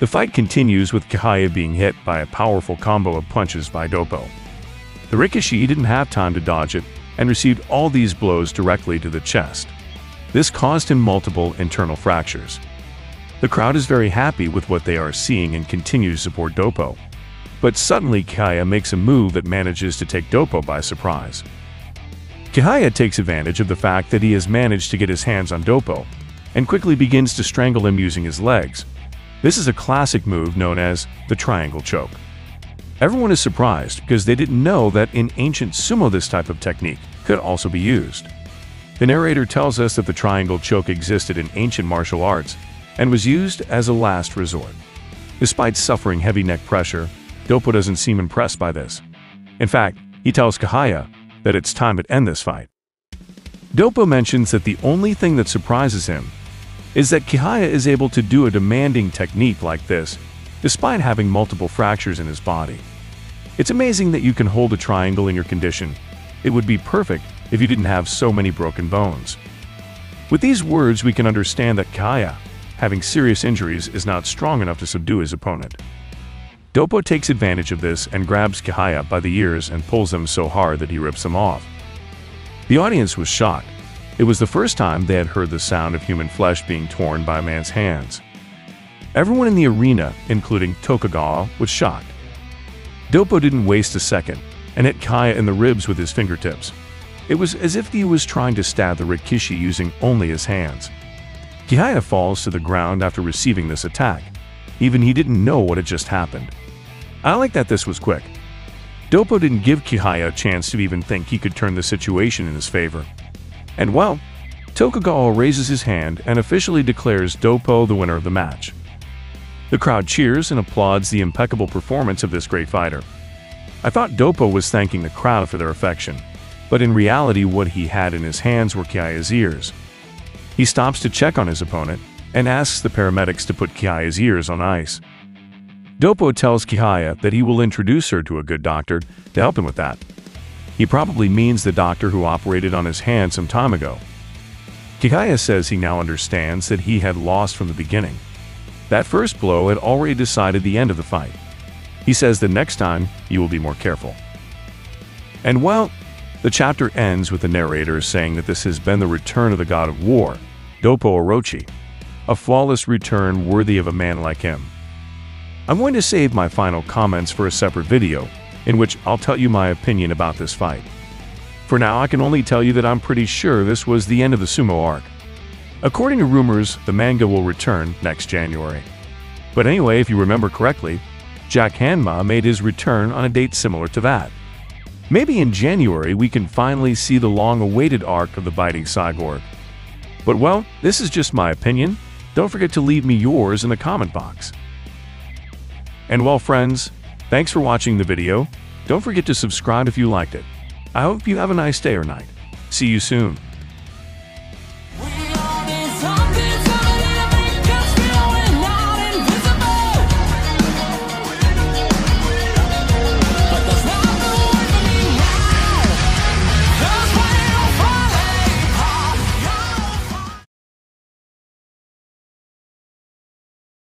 The fight continues with Kehaya being hit by a powerful combo of punches by Doppo. The Rikishi didn't have time to dodge it and received all these blows directly to the chest. This caused him multiple internal fractures. The crowd is very happy with what they are seeing and continues to support Doppo. But suddenly Kehaya makes a move that manages to take Doppo by surprise. Kehaya takes advantage of the fact that he has managed to get his hands on Doppo and quickly begins to strangle him using his legs. This is a classic move known as the triangle choke. Everyone is surprised because they didn't know that in ancient sumo this type of technique could also be used. The narrator tells us that the triangle choke existed in ancient martial arts and was used as a last resort. Despite suffering heavy neck pressure, Doppo doesn't seem impressed by this. In fact, he tells Kehaya that it's time to end this fight. Doppo mentions that the only thing that surprises him is that Kehaya is able to do a demanding technique like this despite having multiple fractures in his body. It's amazing that you can hold a triangle in your condition. It would be perfect if you didn't have so many broken bones. With these words, we can understand that Kehaya, having serious injuries, is not strong enough to subdue his opponent. Doppo takes advantage of this and grabs Kehaya by the ears and pulls them so hard that he rips them off. The audience was shocked. It was the first time they had heard the sound of human flesh being torn by a man's hands. Everyone in the arena, including Tokugawa, was shocked. Doppo didn't waste a second and hit Kehaya in the ribs with his fingertips. It was as if he was trying to stab the Rikishi using only his hands. Kehaya falls to the ground after receiving this attack. Even he didn't know what had just happened. I like that this was quick. Doppo didn't give Kehaya a chance to even think he could turn the situation in his favor. And well, Tokugawa raises his hand and officially declares Doppo the winner of the match. The crowd cheers and applauds the impeccable performance of this great fighter. I thought Doppo was thanking the crowd for their affection, but in reality what he had in his hands were Kehaya's ears. He stops to check on his opponent and asks the paramedics to put Kehaya's ears on ice. Doppo tells Kehaya that he will introduce her to a good doctor to help him with that. He probably means the doctor who operated on his hand some time ago. Kehaya says he now understands that he had lost from the beginning. That first blow had already decided the end of the fight. He says that next time he will be more careful. And well, the chapter ends with the narrator saying that this has been the return of the god of war, Doppo Orochi, a flawless return worthy of a man like him. I'm going to save my final comments for a separate video, in which I'll tell you my opinion about this fight. For now, I can only tell you that I'm pretty sure this was the end of the sumo arc. According to rumors, the manga will return next January. But anyway, if you remember correctly, Baki Hanma made his return on a date similar to that. Maybe in January we can finally see the long-awaited arc of the biting cyborg. But well, this is just my opinion. Don't forget to leave me yours in the comment box. And well friends, thanks for watching the video. Don't forget to subscribe if you liked it. I hope you have a nice day or night. See you soon.